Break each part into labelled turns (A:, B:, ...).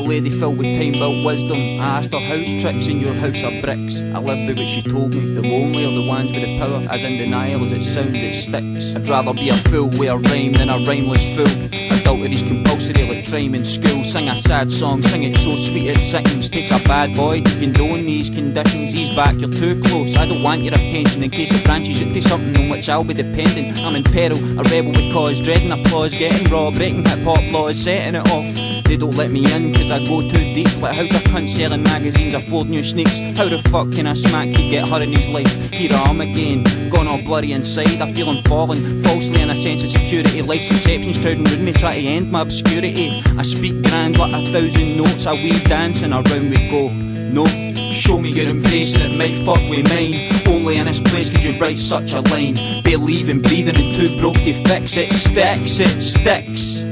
A: lady filled with time-built wisdom. I asked her how's tricks in your house are bricks. I live by what she told me. The lonely are the ones with the power. As in denial as it sounds, it sticks. I'd rather be a fool with a rhyme than a rhymeless fool. Adultery's compulsory like crime in school. Sing a sad song, sing it so sweet it sickens. Takes a bad boy to condone these conditions. Ease back, you're too close. I don't want your attention in case it branches into something on which I'll be dependent. I'm in peril, a rebel with cause, dreading applause, getting raw, breaking hip-hop laws, setting it off. They don't let me in cause I go too deep. Like how's a cunt selling magazines, afford new sneaks? How the fuck can a smack you get her in his life? Here I am again, gone all blurry inside. I feel I'm falling, falsely in a sense of security. Life's exceptions crowding round me, try to end my obscurity. I speak grand like 1,000 notes, a wee dance and around we go. No, show me you're embracing it, might fuck with mine. Only in this place could you write such a line. Believing, breathing and too broke to fix it. Sticks, it sticks.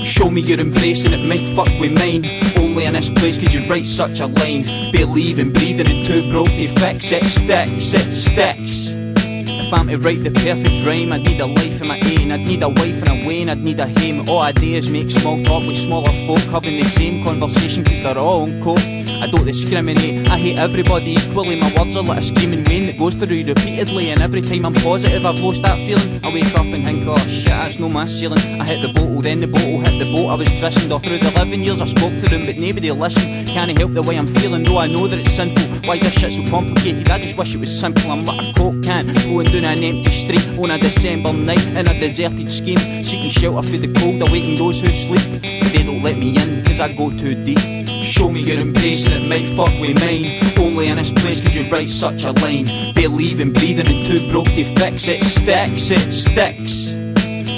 A: Show me you're embracing it, might fuck with mine. Only in this place could you write such a line. Believing, breathing and too broke to fix it. Sticks, it sticks. If I'm to write the perfect rhyme, I'd need a life of my own. I'd need a wife and a wane, I'd need a hame. All I do is make small talk with smaller folk, having the same conversation cause they're all on coke. I don't discriminate, I hate everybody equally. My words are like a screaming rain that goes through repeatedly. And every time I'm positive I've lost that feeling, I wake up and think, oh shit, that's no my ceiling. I hit the bottle, then the bottle hit the boat. I was christened all through the 11 years I spoke to them, but nobody listened. Can't help the way I'm feeling, though I know that it's sinful. Why is this shit so complicated? I just wish it was simple. I'm like a coke can, going down an empty street on a December night in a deserted scheme, seeking shelter for the cold, awaiting those who sleep. But they don't let me in cause I go too deep. Show me you're embracing it, might fuck with mine. Only in this place could you write such a line. Believing, breathing and too broke to fix it. Sticks, it sticks.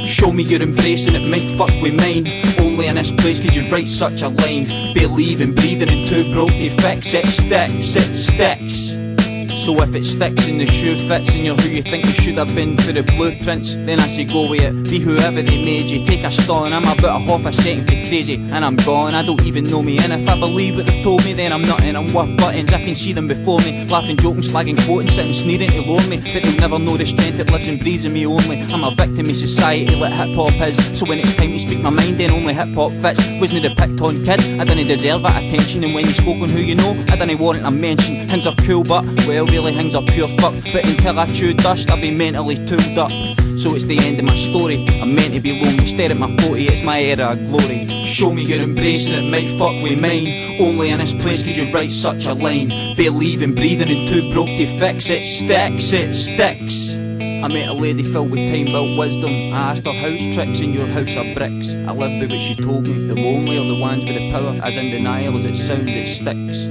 A: Show me you're embracing it, might fuck with mine. Only in this place could you write such a line. Believing, breathing and too broke to fix it. Sticks, it sticks. So if it sticks and the shoe fits and you're who you think you should have been for the blueprints, then I say go with it, be whoever they made you. Take a stall and I'm about a half a second for crazy and I'm gone, I don't even know me. And if I believe what they've told me then I'm nothing, I'm worth buttons, I can see them before me. Laughing, joking, slagging, quoting, sitting, sneering to loan me. But they'll never know the strength that lives and breathes in me only. I'm a victim of society like hip hop is. So when it's time to speak my mind then only hip hop fits. Wasn't the picked on kid, I didn't deserve that attention. And when you spoke on who you know, I didn't warrant a mention. Things are cool but, well really things are pure fuck. But until I chew dust I'll be mentally tooled up. So it's the end of my story, I'm meant to be lonely. Stare at my 40, it's my era of glory. Show me you're embracing it, might fuck with mine. Only in this place could you write such a line. Believing, breathing and too broke to fix it. Sticks, it sticks. I met a lady filled with time-built wisdom. I asked her how's tricks in your house are bricks. I live by what she told me. The lonely are the ones with the power. As in denial as it sounds, it sticks.